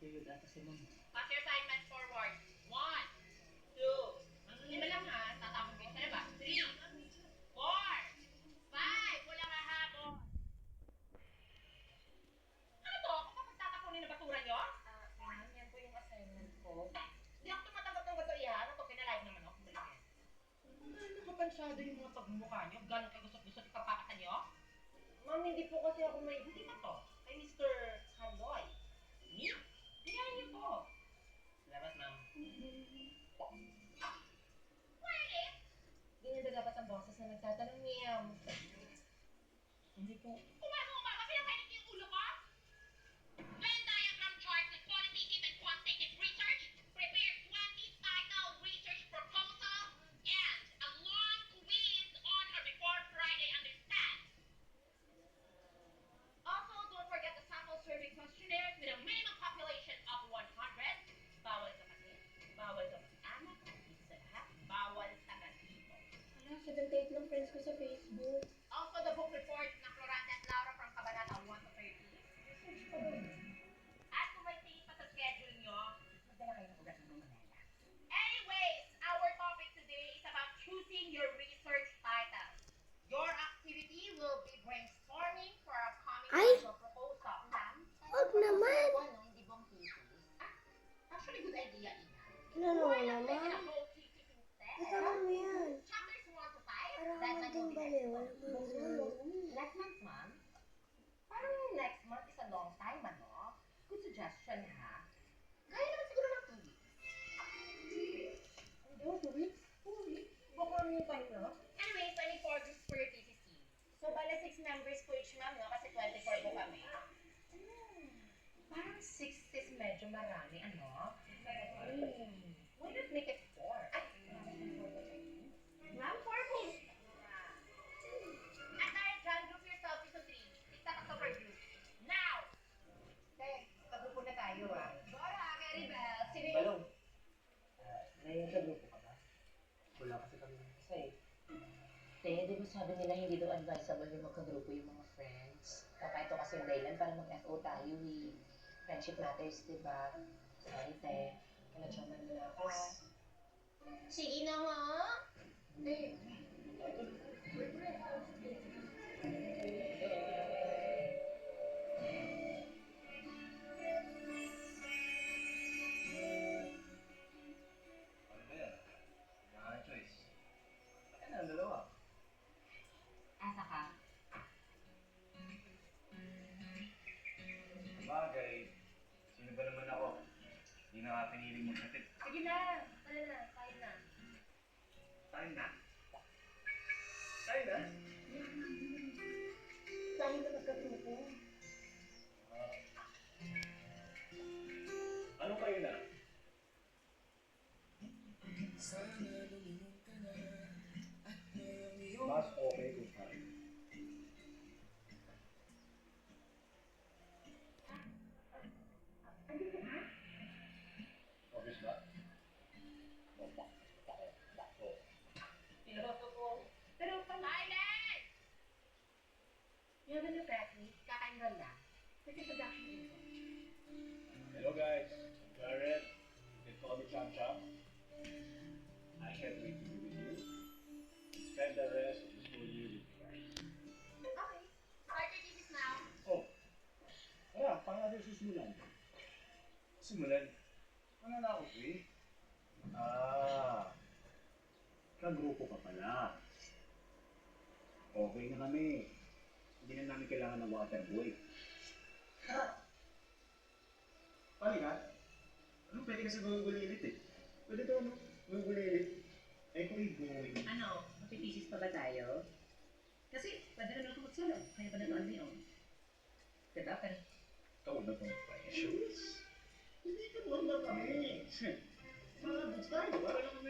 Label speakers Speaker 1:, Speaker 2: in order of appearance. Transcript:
Speaker 1: period ata si ma'am.
Speaker 2: Pass your assignment forward. 1, 2. Lima lang ha. Tatapos ko. Sana ba? 3, 4, 5. Wala nga habon. Ano to? Kung kapag tatapunin na basura nyo?
Speaker 3: Ma'am, yan po yung assignment ko.
Speaker 2: Hindi ako tumatanggap ng gato iyan. Ano to? Pinalive naman ako. Nakapansado yung mga pagmumukha nyo. Ganon kayo gusto ipapakata nyo?
Speaker 3: Ma'am, hindi po kasi ako may...
Speaker 2: Hindi ba to? Kay Mr. Handoy. Ni? Hingayin niyo to. Labas, ma'am. Pwede?
Speaker 3: Ganyan ba dapat ang boses na nagtatanong niya?
Speaker 1: Hindi po.
Speaker 2: Pumasok ka ba? Pinapailit niyo yung ulo ko? Venn diagram chart with qualitative and quantitative research. Prepare 20 title research proposal and a long quiz on or before Friday, understand? Also, don't forget the sample survey questionnaires with a minimum population of 100. Bawal sa kasi, bawal sa mag-anak, isa lahat, bawal sa ganito.
Speaker 3: Ala, 78 ng friends ko sa Facebook.
Speaker 2: Also, the book report ng Floranda at Laura from Kabanata 1 to 30. At kung may tingin pa sa schedule nyo, magdala kayo ng ugat ng mga Manila. Anyways, our topic today is about choosing your research title. Your activity will be brainstorming for a upcoming
Speaker 4: Ay!
Speaker 2: title proposal. Ma'am?
Speaker 4: Wag naman.
Speaker 2: Ano, hindi bang thesis? Actually, good idea, Ina.
Speaker 4: Ano
Speaker 2: Why not make it
Speaker 4: naman?
Speaker 2: a whole thesis instead?
Speaker 4: Kasama mo yan.
Speaker 2: Chapters 1 to 5?
Speaker 4: Parang
Speaker 2: That's
Speaker 4: naman
Speaker 2: like
Speaker 4: din
Speaker 2: will be
Speaker 4: bali.
Speaker 2: next
Speaker 4: Wala
Speaker 2: month.
Speaker 4: mo
Speaker 2: Next month, ma'am? Parang next month is a long time, ano? Good suggestion, ha? Kaya naman siguro ng 2 weeks.
Speaker 3: Hindi ko, 2 weeks? 2 weeks? Baka ano yung time na?
Speaker 2: Anyways, I need 4 groups for your thesis team.
Speaker 3: So, bala 6 members po each, ma'am, no? Kasi 24 po kami.
Speaker 2: Parang 6 is medyo marami, ano? Why not make it 4? Ay! Ma'am, 4 po. At alright, John, group yourself into 3. Tigtatak per group. Now!
Speaker 3: Okay, pagrupo na tayo, ah.
Speaker 2: Dora, Mary Bell, sino yung...
Speaker 1: Balong. Nasa grupo ka ba? Wala kasi kami kasi.
Speaker 3: Te, di ba sabi nila hindi daw advisable yung magkagrupo yung mga friends? Kaya ito kasi yung dahilan para mag-FO tayo, eh. Friendship matters, di ba? Sorry, te. Kalachaman na ako, ah.
Speaker 2: Sige na nga.
Speaker 3: Eh,
Speaker 5: Ano ba yan? Wala kang choice. Ayan na, ang dalawa.
Speaker 2: Asa ka?
Speaker 5: Sabagay, sino ba naman ako? Hindi na nga piniling magkatid.
Speaker 2: Sige na. Tara na, kain na.
Speaker 5: Tayo na? Tayo na?
Speaker 3: tayo na magkagrupo.
Speaker 5: Ano kayo na? Mas okay kung tayo. Obvious ba?
Speaker 2: Piloto ko. Pero silence! You have a new practice, kakain ron lang. This is production info.
Speaker 5: Hello guys, I'm Jared. You can call me Cham Cham. I can't wait to be with you. Spend the rest of the school year with you guys.
Speaker 2: Okay. Start your thesis now.
Speaker 5: Oh, kaya, paano natin susimulan? Simulan? Wala na ako, eh. Kagrupo ka pala. Okay na kami. Hindi na namin kailangan ng water boy. Ha? Pali ka? Ano, pwede kasi gugulilit eh. Pwede to, ano? Gugulilit. Eh, kung i-boy.
Speaker 3: Ano, mapipisis pa ba tayo? Kasi, pwede na ako magsulong. Kaya ba naman yun? Diba? Pero,
Speaker 5: Ikaw na itong precious. Hindi ka naman na kami. Mga goods tayo. Para lang